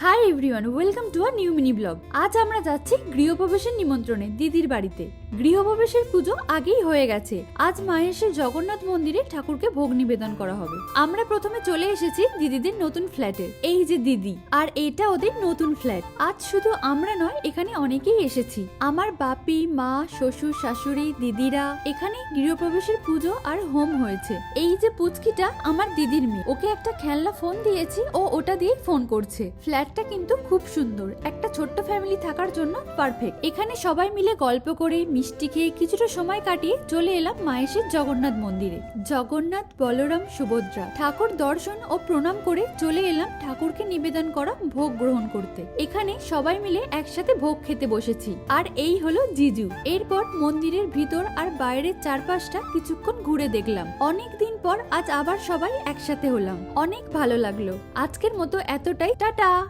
Hi everyone, welcome to a new mini blog. আজ আমরা যাচ্ছি গৃহপ্রবেশের নিমন্ত্রণে দিদির বাড়িতে। গৃহপ্রবেশের পুজো আগেই হয়ে গেছে। আজ মাহেশের জগন্নাথ মন্দিরে ঠাকুরকে ভোগ নিবেদন করা হবে। আমরা প্রথমে চলে এসেছি দিদিদের নতুন ফ্ল্যাটে। এই যে দিদি, আর এটা ওদের নতুন ফ্ল্যাট। আজ শুধু আমরা নয়, এখানে অনেকেই এসেছি। আমার বাপি, মা, শ্বশুর, শাশুড়ি, দিদিরা। এখানে গৃহপ্রবেশের পুজো আর হোম হয়েছে। এই যে পুচকিটা আমার দিদির মেয়ে, ওকে একটা খেলনা ফোন দিয়েছি, ও ওটা দিয়ে ফোন করছে। ফ্ল্যাটটা কিন্তু খুব সুন্দর, একটা ছোট্ট ফ্যামিলি থাকার জন্য পারফেক্ট। এখানে সবাই মিলে গল্প করে মিষ্টি খেয়ে কিছুটা সময় কাটিয়ে চলে এলাম মাহেশের জগন্নাথ মন্দিরে। জগন্নাথ, বলরাম, সুভদ্রা ঠাকুর দর্শন ও প্রণাম করে চলে এলাম ঠাকুরকে নিবেদন করা ভোগ গ্রহণ করতে। এখানে সবাই মিলে একসাথে ভোগ খেতে বসেছি। আর এই হলো জিজু। এরপর মন্দিরের ভিতর আর বাইরের চারপাশটা কিছুক্ষণ ঘুরে দেখলাম। অনেক দিন পর আজ আবার সবাই একসাথে হলাম, অনেক ভালো লাগলো। আজকের মতো এতটাই, টাটা।